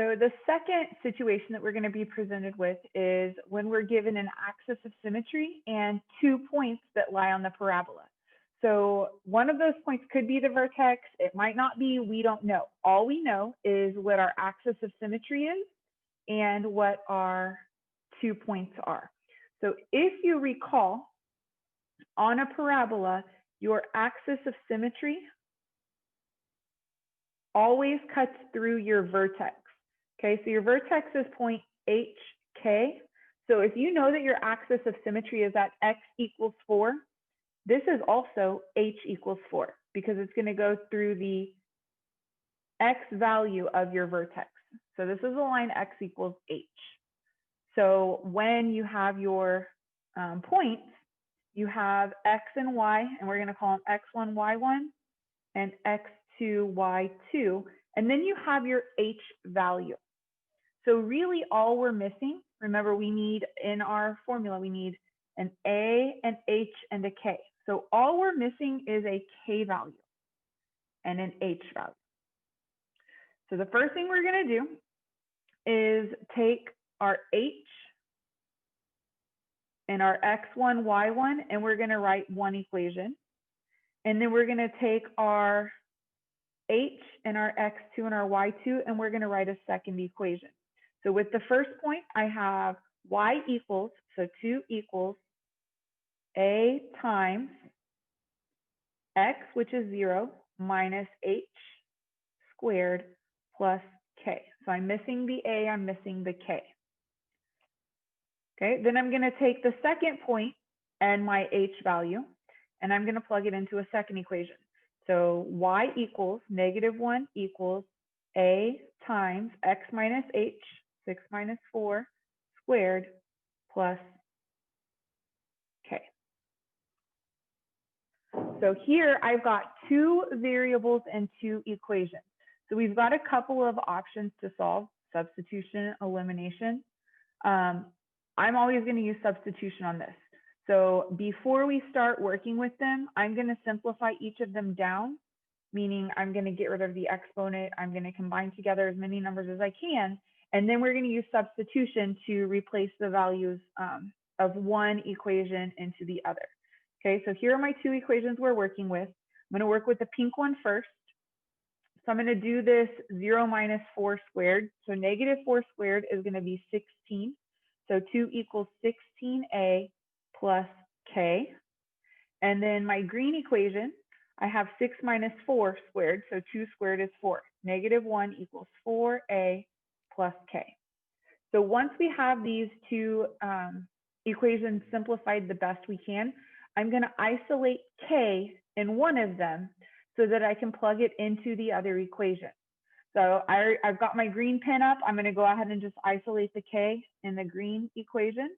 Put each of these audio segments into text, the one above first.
So the second situation that we're going to be presented with is when we're given an axis of symmetry and 2 points that lie on the parabola. So one of those points could be the vertex. It might not be. We don't know. All we know is what our axis of symmetry is and what our 2 points are. So if you recall, on a parabola, your axis of symmetry always cuts through your vertex. Okay, so your vertex is point HK. So if you know that your axis of symmetry is at x equals 4, this is also h equals 4 because it's going to go through the x value of your vertex. So this is the line x equals h. So when you have your points, you have x and y, and we're going to call them x1, y1, and x2, y2, and then you have your h value. So really all we're missing, remember we need in our formula, we need an a, an h, and a k. So all we're missing is a k value and an h value. So the first thing we're going to do is take our h and our x1, y1, and we're going to write one equation. And then we're going to take our h and our x2 and our y2, and we're going to write a second equation. So with the first point, I have y equals, so 2 equals a times x, which is 0, minus h squared plus k. So I'm missing the a, I'm missing the k. Okay, then I'm going to take the second point and my h value, and I'm going to plug it into a second equation. So y equals -1 equals a times x minus h, 6 minus 4 squared plus k. So here I've got 2 variables and 2 equations. So we've got a couple of options to solve: substitution, elimination. I'm always going to use substitution on this. So before we start working with them, I'm going to simplify each of them down, meaning I'm going to get rid of the exponent. I'm going to combine together as many numbers as I can. And then we're going to use substitution to replace the values of one equation into the other. Okay, so here are my 2 equations we're working with. I'm going to work with the pink one first. So I'm going to do this 0 minus 4 squared. So -4 squared is going to be 16. So 2 equals 16a plus k. And then my green equation, I have 6 minus 4 squared. So 2 squared is 4. -1 equals 4a plus k. So once we have these 2 equations simplified the best we can, I'm going to isolate k in one of them so that I can plug it into the other equation. So I've got my green pen up. I'm going to go ahead and just isolate the k in the green equation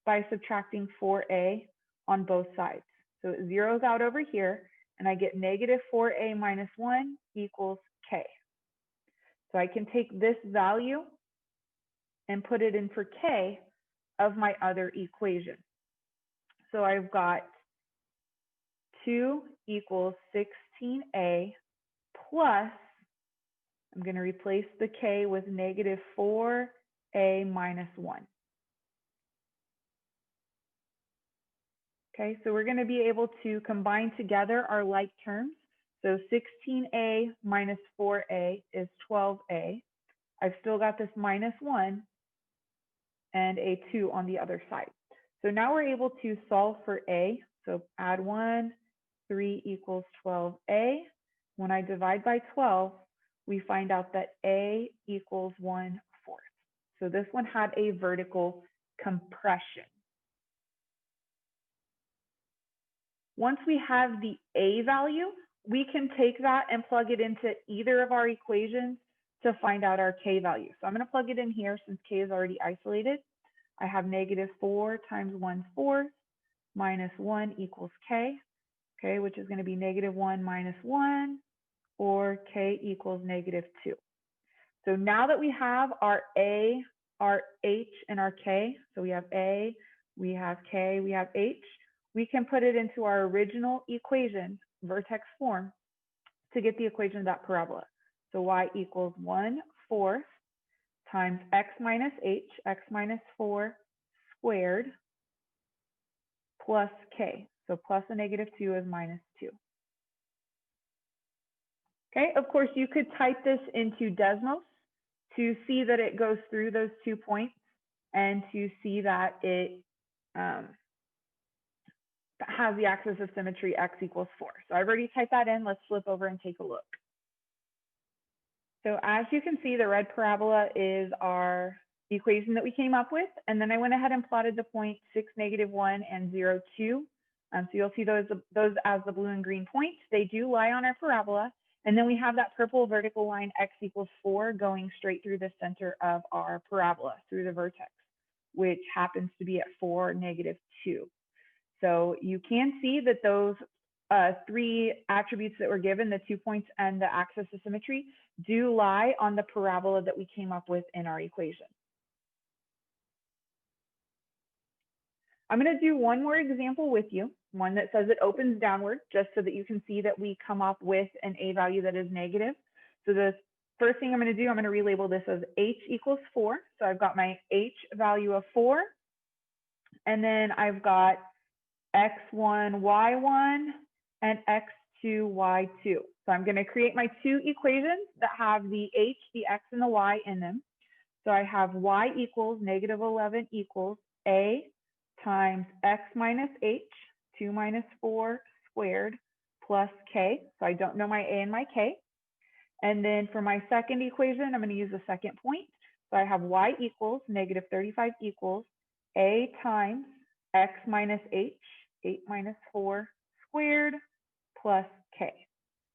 by subtracting 4a on both sides. So it zeroes out over here, and I get -4a minus 1 equals k. So I can take this value and put it in for k of my other equation. So I've got 2 equals 16a plus, I'm going to replace the k with -4a minus 1. Okay, so we're going to be able to combine together our like terms. So 16a minus 4a is 12a. I've still got this -1 and a 2 on the other side. So now we're able to solve for a. So add 1, 3 equals 12a. When I divide by 12, we find out that a equals 1/4. So this one had a vertical compression. Once we have the a value, we can take that and plug it into either of our equations to find out our k value. So I'm going to plug it in here since k is already isolated. I have -4 times 1/4 minus 1 equals k, okay, which is going to be -1 minus 1, or k equals -2. So now that we have our a, our h, and our k, so we have a, we have k, we have h, we can put it into our original equation, vertex form, to get the equation of that parabola. So y equals 1/4 times x minus h, x minus 4 squared, plus k. So plus a negative 2 is minus 2. Okay, of course, you could type this into Desmos to see that it goes through those 2 points and to see that it has the axis of symmetry x equals 4. So I've already typed that in. Let's flip over and take a look. So as you can see, the red parabola is our equation that we came up with. And then I went ahead and plotted the point 6, -1, and 0, 2. So you'll see those as the blue and green points. They do lie on our parabola. And then we have that purple vertical line x equals 4 going straight through the center of our parabola, through the vertex, which happens to be at 4, -2. So you can see that those 3 attributes that were given, the 2 points and the axis of symmetry, do lie on the parabola that we came up with in our equation. I'm going to do one more example with you, one that says it opens downward, just so that you can see that we come up with an a value that is negative. So the first thing I'm going to do, I'm going to relabel this as h equals 4. So I've got my h value of 4, and then I've got x1, y1, and x2, y2. So I'm going to create my 2 equations that have the h, the x, and the y in them. So I have y equals -11 equals a times x minus h, 2 minus 4 squared, plus k. So I don't know my a and my k. And then for my second equation, I'm going to use the second point. So I have y equals -35 equals a times x minus h, 8 minus 4 squared, plus k.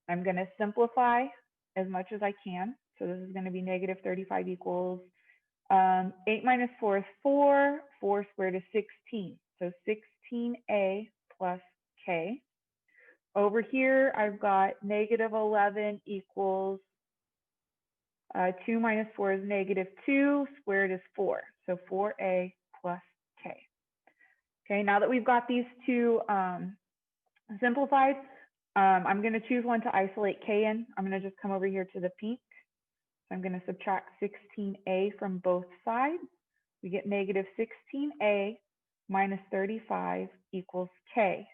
I'm going to simplify as much as I can. So this is going to be -35 equals 8 minus 4 is 4, 4 squared is 16. So 16a plus k. Over here, I've got -11 equals 2 minus 4 is -2, squared is 4. So 4a plus k. Okay, now that we've got these two simplified, I'm going to choose one to isolate k in. I'm going to just come over here to the pink. So I'm going to subtract 16a from both sides. We get -16a minus 35 equals k.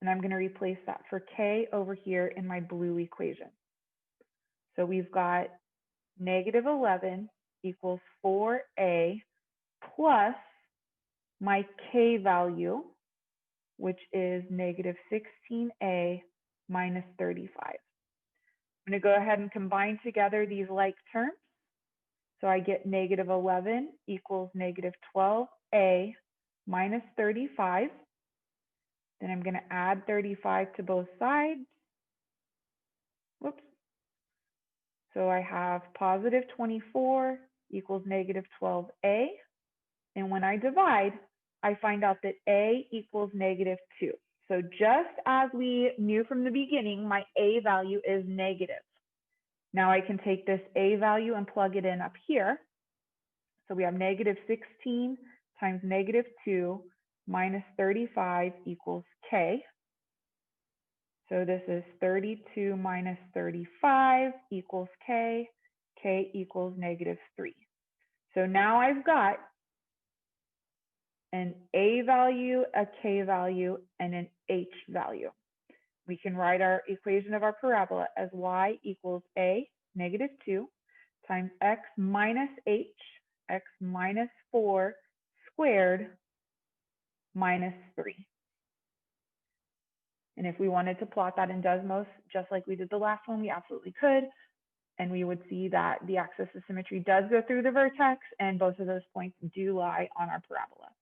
And I'm going to replace that for k over here in my blue equation. So we've got -11 equals 4a plus my k value, which is -16a minus 35. I'm going to go ahead and combine together these like terms. So I get -11 equals -12a minus 35. Then I'm going to add 35 to both sides. Whoops. So I have positive 24 equals -12a. And when I divide, I find out that a equals -2. So just as we knew from the beginning, my a value is negative. Now I can take this a value and plug it in up here. So we have -16 times -2 minus 35 equals k. So this is 32 minus 35 equals k. K equals -3. So now I've got an a value, a k value, and an h value. We can write our equation of our parabola as y equals a, -2, times x minus h, x minus 4 squared, minus 3. And if we wanted to plot that in Desmos, just like we did the last one, we absolutely could. And we would see that the axis of symmetry does go through the vertex, and both of those points do lie on our parabola.